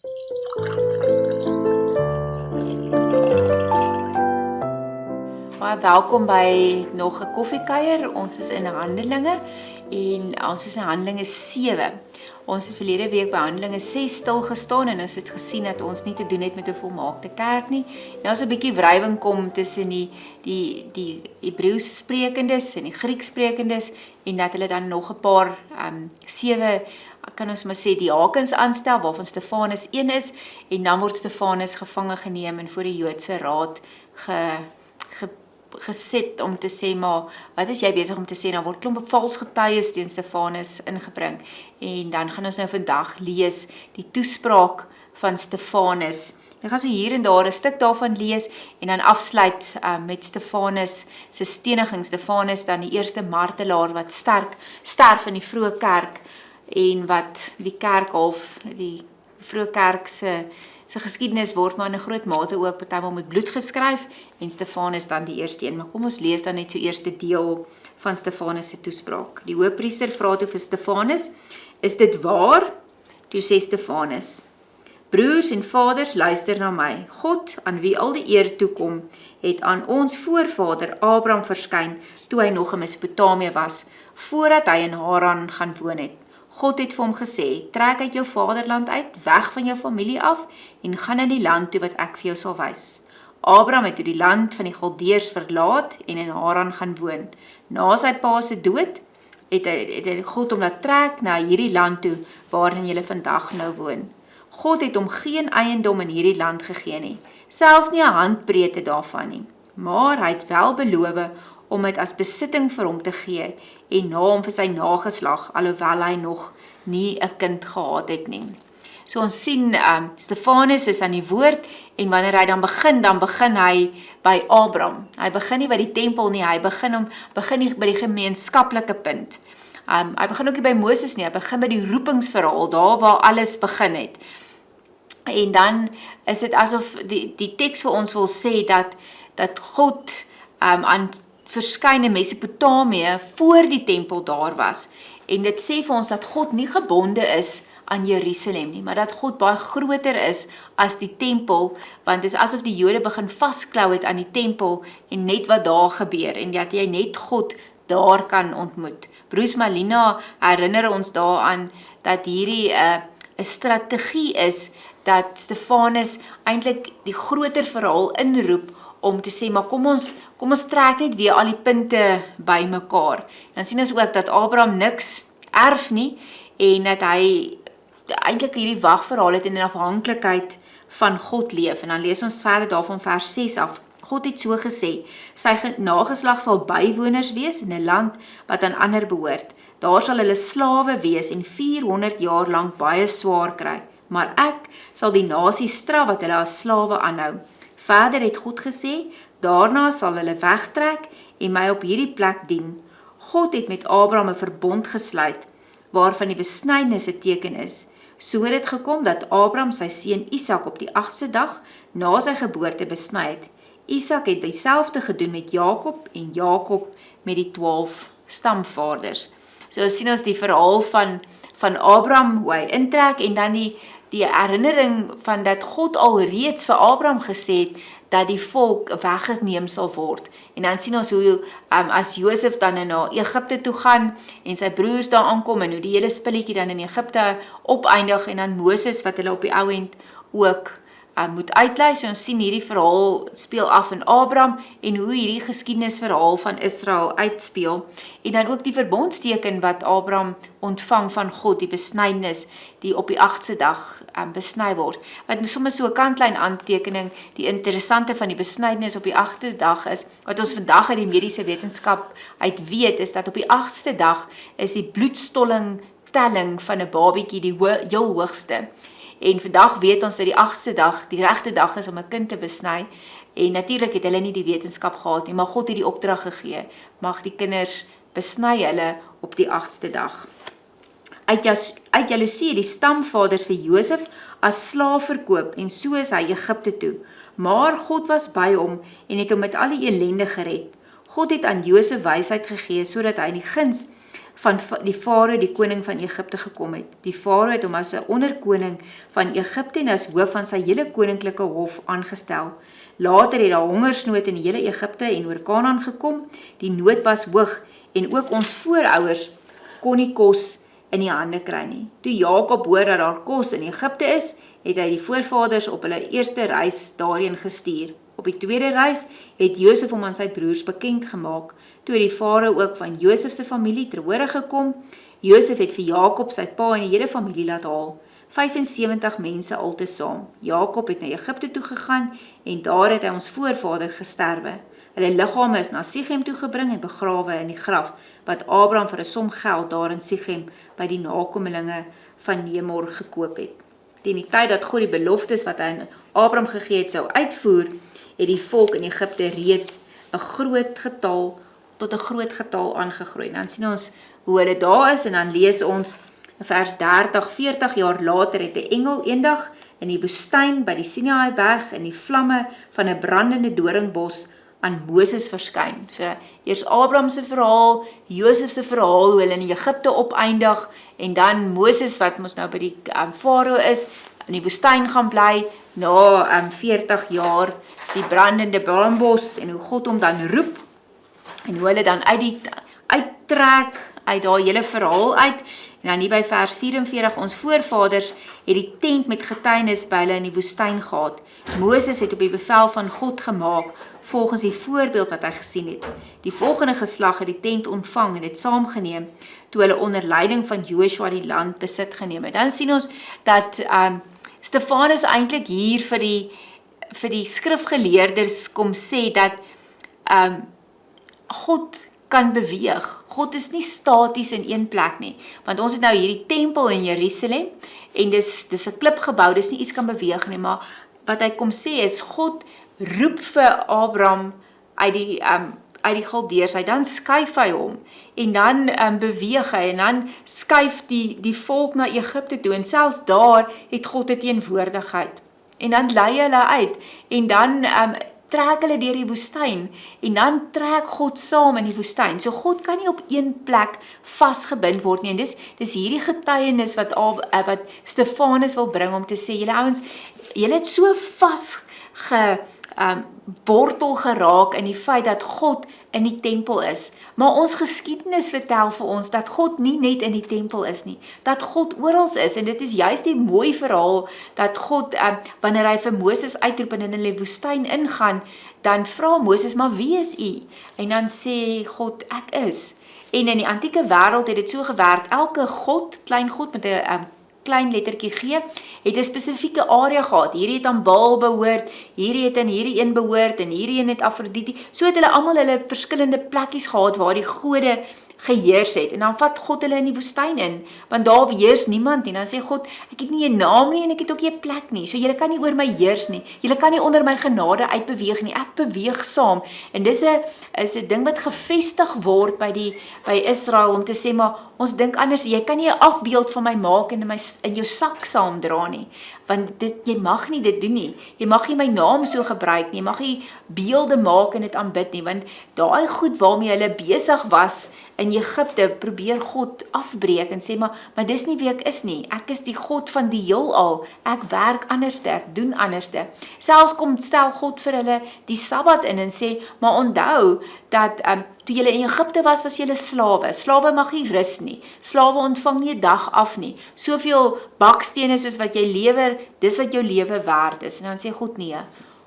Baie welkom by nog 'n koffiekuier. Ons is in Handelinge en ons is in Handelinge 7. Ons het verlede week by Handelinge 6 stil gestaan en ons het gesien dat ons nie te doen het met 'n volmaakte kerk nie. Nou is 'n bietjie wrywing kom tussen die Hebreëus sprekendes en die Grieks sprekendes en dat hulle dan nog 'n paar 7 kan ons maar sê diakens aanstel waarvan Stefanus een is en dan word Stefanus gevange geneem en voor die Joodse raad gesit om te sê, maar wat is jy besig om te sê? Dan word klomp vals getuies teen Stefanus ingebring en dan gaan ons nou vandag lees die toespraak van Stefanus. Ek gaan so hier en daar 'n stuk daarvan lees en dan afsluit met Stefanus se steniging. Stefanus dan die eerste martelaar wat sterf in die vroeë kerk en wat die kerk half die vroeë kerk se geskiedenis word maar in 'n groot mate ook partymal met bloed geskryf en Stefanus dan die eerste een. Maar kom ons lees dan net so eerste deel van Stefanus se toespraak. Die hoofpriester vra toe vir Stefanus: "Is dit waar?" Toe sê Stefanus: "Broers en vaders, luister na my. God, aan wie al die eer toekom, het aan ons voorvader Abraham verskyn toe hy nog in Mesopotamië was, voordat hy in Haran gaan woon het. God het vir hom gesê, trek uit jou vaderland uit, weg van jou familie af, en gaan na die land toe wat ek vir jou sal wys. Abraham het toe die land van die Galdeërs verlaat en in Haran gaan woon. Na sy pa se dood, het hy God hom laat trek na hierdie land toe, waarin julle vandag nou woon. God het hom geen eiendom in hierdie land gegee nie, selfs nie 'n handbreedte daarvan nie, maar hy het wel beloof om dit as besitting vir hom te gee en na hom vir sy nageslag, alhoewel hy nog nie 'n kind gehad het nie." So ons sien, Stefanus is aan die woord en wanneer hy dan begin hy by Abraham. Hy begin nie by die tempel nie, hy begin nie by die gemeenskaplike punt. Hy begin ook nie by Moses nie, hy begin by die roepingsverhaal, daar waar alles begin het. En dan is dit asof die teks vir ons wil sê dat God aan verskyn in Mesopotamië voor die tempel daar was. En dit sê vir ons dat God nie gebonde is aan Jerusalem nie, maar dat God baie groter is as die tempel, want dit is asof die Jode begin vasklou het aan die tempel en net wat daar gebeur en dat jy net God daar kan ontmoet. Bruce Malina herinner ons daaraan dat hierdie 'n strategie is dat Stefanus eintlik die groter verhaal inroep om te sê, maar kom ons trek net weer al die punte by mekaar. Dan sien ons ook dat Abraham niks erf nie en dat hy eintlik hierdie wagverhaal het en in afhanklikheid van God leef. En dan lees ons verder daarvan vers 6 af. God het so gesê, sy nageslag sal bywoners wees in 'n land wat aan ander behoort. Daar sal hulle slawe wees en 400 jaar lank baie swaar kry. Maar ek sal die nasie straf wat hulle as slawe aanhou. Verder het God gesê, daarna sal hulle wegtrek en my op hierdie plek dien. God het met Abraham 'n verbond gesluit, waarvan die besnydenis 'n teken is. So het dit gekom dat Abraham sy seun Isak op die 8ste dag na sy geboorte besny het. Isak het dieselfde gedoen met Jakob en Jakob met die 12 stamvaders. So sien ons die verhaal van Abraham, hoe hy intrek en dan die herinnering van dat God al reeds vir Abraham gesê het dat die volk weggeneem sal word. En dan sien ons hoe as Josef dan na Egipte toe gaan en sy broers daar aankom en hoe die hele spilletjie dan in Egipte opeindig en dan Moses wat hulle op die ou end ook moet uitlei. So ons sien hierdie verhaal speel af in Abraham en hoe hierdie geskiedenisverhaal van Israel uitspeel. En dan ook die verbondsteken wat Abraham ontvang van God, die besnydenis, die op die 8ste dag besny word. Wat soms so 'n kantlyn aantekening, die interessante van die besnydenis op die 8ste dag is, wat ons vandag uit die mediese wetenskap uit weet, is dat op die 8ste dag is die bloedstolling telling van 'n babietjie die heel hoogste. En vandag weet ons dat die 8ste dag die regte dag is om 'n kind te besny. En natuurlik het hulle nie die wetenskap gehad nie, maar God het die opdrag gegee. Mag die kinders besny hulle op die 8ste dag. Uit jaloesie die stamvaders vir Josef as slaaf verkoop en so is hy Egipte toe. Maar God was by hom en het hom met al die ellende gered. God het aan Josef wysheid gegee sodat hy in die guns van die farao, die koning van Egipte gekom het. Die farao het hom as 'n onderkoning van Egipte en as hoof van sy hele koninklike hof aangestel. Later het daar hongersnood in die hele Egipte en oor Kanaan gekom. Die nood was hoog en ook ons voorouers kon nie kos in die hande kry nie. Toe Jakob hoor dat daar kos in Egipte is, het hy die voorvaders op hulle eerste reis daarheen gestuur. Op die tweede reis het Josef hom aan sy broers bekend gemaak. Toe het die farao ook van Josef se familie ter hore gekom. Josef het vir Jakob sy pa en die hele familie laat haal. 75 mense altesaam. Jakob het na Egipte toe gegaan en daar het hy ons voorvader gesterwe. Hulle liggame is na Sichem toegebring en begrawe in die graf wat Abraham vir 'n som geld daar in Sichem by die nakomelinge van Nemor gekoop het. Teen die tyd dat God die beloftes wat hy aan Abraham gegee het sou uitvoer, het die volk in Egipte reeds 'n groot getal aangegroei. Dan sien ons hoe hulle daar is en dan lees ons in vers 30, 40 jaar later het 'n engel eendag in die woestyn by die Sinaïberg in die vlamme van 'n brandende doringbos aan Moses verskyn. So, eers Abraham se verhaal, Josef se verhaal, hoe hulle in Egipte opeindig, en dan Moses wat mos nou by die farao is, in die woestyn gaan bly, na 40 jaar, die brandende brandbos, en hoe God hom dan roep, en hoe hulle dan uittrek, uit daai hele verhaal uit, en dan hier by vers 44, ons voorvaders het die tent met getuienis by hulle in die woestyn gehad. Moses het op die bevel van God gemaak, volgens die voorbeeld wat hy gesien het. Die volgende geslag het die tent ontvang en het saamgeneem, toe hulle onder leiding van Joshua die land besit geneem het. Dan sien ons dat Stefanus eintlik hier vir die skrifgeleerders kom sê dat God kan beweeg. God is nie staties in een plek nie, want ons het nou hierdie tempel in Jerusalem, en dis 'n klipgebou, dis nie iets kan beweeg nie, maar wat hy kom sê is, God roep vir Abraham uit die Galdeërs, dan skuif hy hom, en dan beweeg hy, en dan skuif die volk na Egipte toe, en selfs daar het God 'n teenwoordigheid, en dan lei hulle uit, en dan trek hulle deur die woestyn, en dan trek God saam in die woestyn. So God kan nie op een plek vasgebind word nie, en dis hierdie getuienis wat Stefanus wil bring om te sê, julle ouens, julle het so wortel geraak in die feit dat God in die tempel is. Maar ons geskiedenis vertel vir ons dat God nie net in die tempel is nie, dat God oral is, en dit is juist die mooi verhaal, dat God, wanneer hy vir Moses uitroep en in die woestyn ingaan, dan vra Moses, maar wie is u? En dan sê God, ek is. En in die antieke wêreld het dit so gewerk, elke God, klein God met 'n klein lettertjie G, het 'n spesifieke area gehad. Hierdie het aan Baal behoort, hierdie het aan hierdie een behoort, en hierdie een het Afrodite. So het hulle almal hulle verskillende plekkies gehad waar die gode geheers het. En dan vat God hulle in die woestyn in, want daar heers niemand nie. Dan sê God, ek het nie 'n naam nie en ek het ook nie 'n plek nie. So julle kan nie oor my heers nie. Julle kan nie onder my genade uitbeweeg nie. Ek beweeg saam. En dis 'n ding wat gevestig word by Israel om te sê, maar ons dink anders. Jy kan nie 'n afbeeld van my maak en in jou sak saam dra nie. Want jy mag nie dit doen nie. Jy mag nie my naam so gebruik nie. Jy mag nie beelde maak en dit aanbid nie, want daai goed waarmee hulle besig was in Egipte, probeer God afbreek en sê, maar dis nie wie ek is nie. Ek is die God van die heelal. Ek werk anderste, ek doen anderste. Selfs stel God vir hulle die Sabbat in en sê, maar onthou dat toe julle in Egipte was julle slawe. Slawe mag nie rus nie. Slawe ontvang nie 'n dag af nie. Soveel bakstene soos wat jy lewer, dis wat jou lewe werd is. En dan sê God, nee,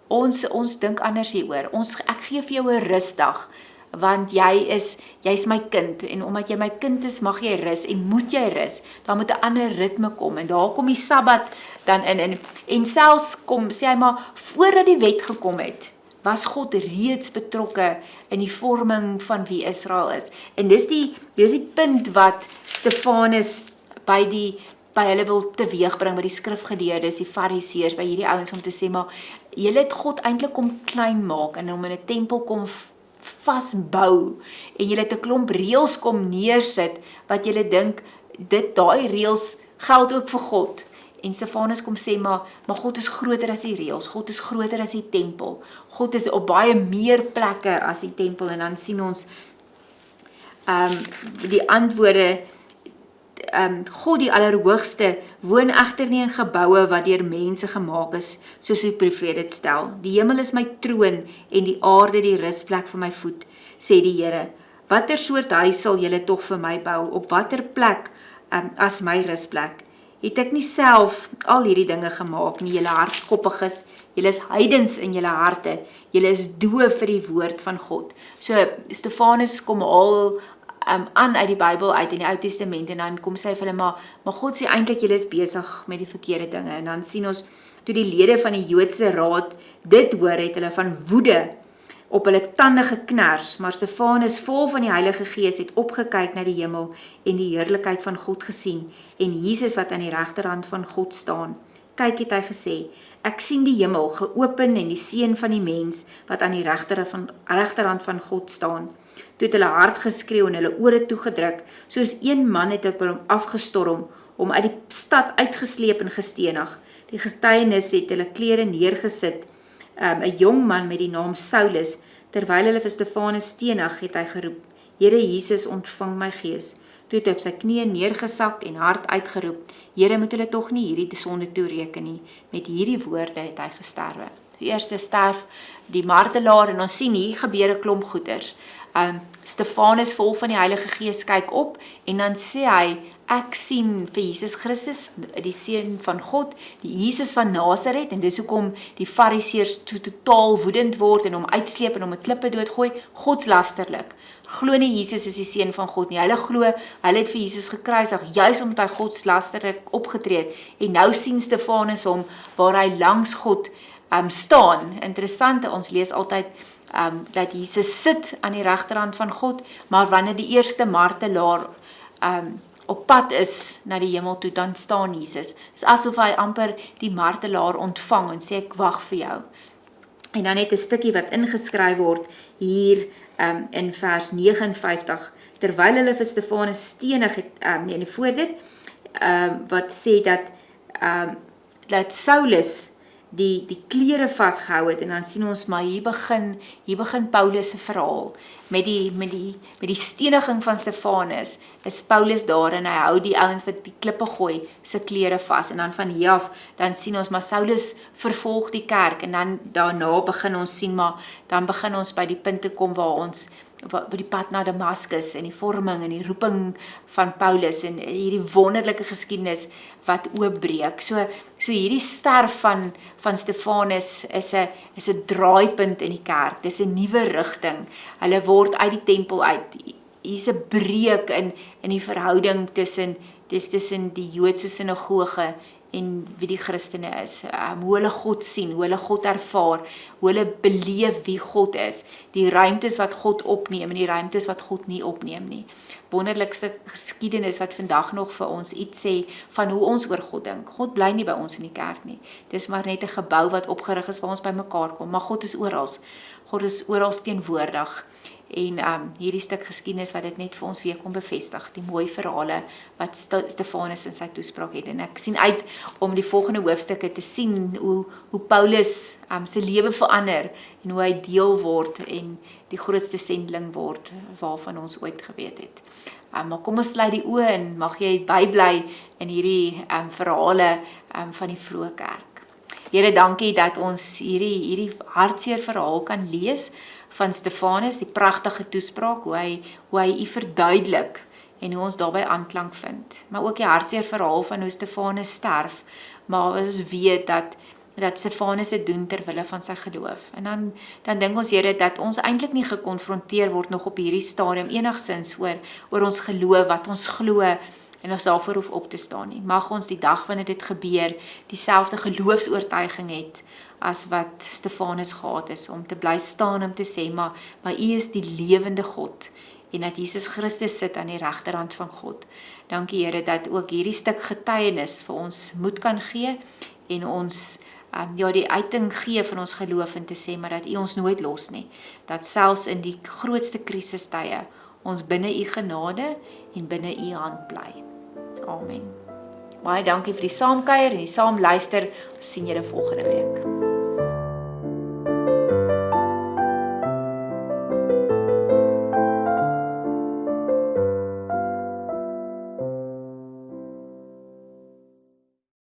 ons dink anders hieroor. Ek gee vir jou 'n rusdag, want jy's my kind, en omdat jy my kind is, mag jy rus, en moet jy rus. Daar moet 'n ander ritme kom, en daar kom die Sabbat dan in, en selfs sê hy maar, voordat die wet gekom het, was God reeds betrokke in die vorming van wie Israel is. En dis die punt wat Stefanus by hulle wil teweegbring, by die skrifgeleerdes, die fariseërs, by hierdie ouens om te sê, maar julle het God eintlik kom klein maak, en hom in 'n tempel kom vasbou, en julle het 'n klomp reëls kom neersit, wat julle dink, daai reëls geld ook vir God. En Stefanus kom sê, maar God is groter as die reëls, God is groter as die tempel, God is op baie meer plekke as die tempel, en dan sien ons, die antwoorde, God die Allerhoogste woon egter nie in geboue wat deur mense gemaak is, soos die profeet dit stel. Die hemel is my troon en die aarde die rusplek vir my voet, sê die Here. Watter soort huis sal julle tog vir my bou, op watter plek as my rusplek? Het ek nie self al hierdie dinge gemaak nie, julle hardkoppiges, julle is heidens in julle harte, julle is doof vir die woord van God. So Stefanus kom al aan uit die Bybel uit in die Ou Testament en dan kom sy vir hulle, maar God sê eintlik julle is besig met die verkeerde dinge. En dan sien ons, toe die lede van die Joodse raad dit hoor, het hulle van woede op hulle tande geknars, maar Stefanus, vol van die Heilige Gees, het opgekyk na die hemel en die heerlikheid van God gesien, en Jesus wat aan die regterhand van God staan. Kyk, het hy gesê, ek sien die hemel geopen en die seun van die mens wat aan die regterhand van God staan. Toe het hulle hard geskreeu en hulle ore toegedruk, soos een man het op hom afgestorm, om uit die stad uitgesleep en gestenig. Die getuienis het hulle klere neergesit, 'n jong man met die naam Saulus, terwyl hulle vir Stefanus stenig, het hy geroep, Here Jesus, ontvang my gees. Toe het hy op sy knieë neergesak en hard uitgeroep, Here, moet hulle tog nie hierdie sonde toereken nie. Met hierdie woorde het hy gesterwe. Die eerste sterf die martelaar en ons sien hier gebeur 'n klomp goeders. Stefanus vol van die Heilige Gees kyk op en dan sê hy, ek sien vir Jesus Christus, die seun van God, die Jesus van Nasaret, en dis hoekom die fariseërs totaal woedend word en hom uitsleep en hom met klippe doodgooi, godslasterlik. Glo nie Jesus is die seun van God nie. Hulle glo, hulle het vir Jesus gekruisig, juis omdat hy godslasterlik opgetree het. En nou sien Stefanus hom waar hy langs God staan. Interessant, ons lees altyd dat Jesus sit aan die regterhand van God, maar wanneer die eerste martelaar op pad is na die hemel toe, dan staan Jesus. Dit is asof hy amper die martelaar ontvang en sê, ek wag vir jou. En dan net 'n stukkie wat ingeskryf word hier in vers 59, terwyl hulle vir Stefanus stenig het, voor dit, wat sê dat Saulus die klere vasgehou het, en dan sien ons, maar hier begin Paulus se verhaal, met die steniging van Stefanus, is Paulus daar, en hy hou die ouens wat die klippe gooi, se klere vas, en dan van hier af, dan sien ons, maar Saulus vervolg die kerk, en dan daarna begin ons sien, maar dan begin ons by die punt te kom waar ons, by die pad na Damaskus, en die vorming, en die roeping van Paulus, en hierdie wonderlike geskiedenis, wat oopbreek. So hierdie sterf van Stefanus is 'n draaipunt in die kerk, dis 'n nuwe rigting, hulle word uit die tempel uit, hier's 'n breek in die verhouding tussen die Joodse sinagoge en wie die Christene is, hoe hulle God sien, hoe hulle God ervaar, hoe hulle beleef wie God is, die ruimtes wat God opneem en die ruimtes wat God nie opneem nie. Wonderlikste geskiedenis wat vandag nog vir ons iets sê van hoe ons oor God dink. God bly nie by ons in die kerk nie. Dis maar net 'n gebou wat opgerig is waar ons by mekaar kom, maar God is oral. God is oral teenwoordig. En hierdie stuk geskiedenis wat dit net vir ons weer kom bevestig, die mooi verhale wat Stefanus in sy toespraak het, en ek sien uit om die volgende hoofstukke te sien, hoe Paulus sy lewe verander, en hoe hy deel word, en die grootste sendeling word, waarvan ons ooit geweet het. Maar kom ons sluit die oë, en mag jy bybly in hierdie verhale van die vroeë kerk. Here, dankie dat ons hierdie hartseer verhaal kan lees, van Stefanus, die pragtige toespraak, hoe hy u verduidelik, en hoe ons daarbij aanklank vind. Maar ook die hartseer verhaal van hoe Stefanus sterf, maar ons weet dat Stefanus dit doen terwille van sy geloof. En dan dink ons, Here, dat ons eintlik nie gekonfronteer word nog op hierdie stadium enigsins oor ons geloof, wat ons glo, en ons daarvoor hoef op te staan nie. Mag ons die dag wanneer dit gebeur, dieselfde geloofsoortuiging het, as wat Stefanus gehad is, om te bly staan, om te sê, maar u is die lewende God, en dat Jesus Christus sit aan die regterhand van God. Dankie, Here, dat ook hierdie stuk getuienis vir ons moed kan gee, en ons die uiting gee van ons geloof, en te sê, maar dat u ons nooit los nie, dat selfs in die grootste krisistye, ons binne u genade, en binne u hand bly. Amen. Baie dankie vir die saamkuier en die saamluister. Ons sien julle volgende week.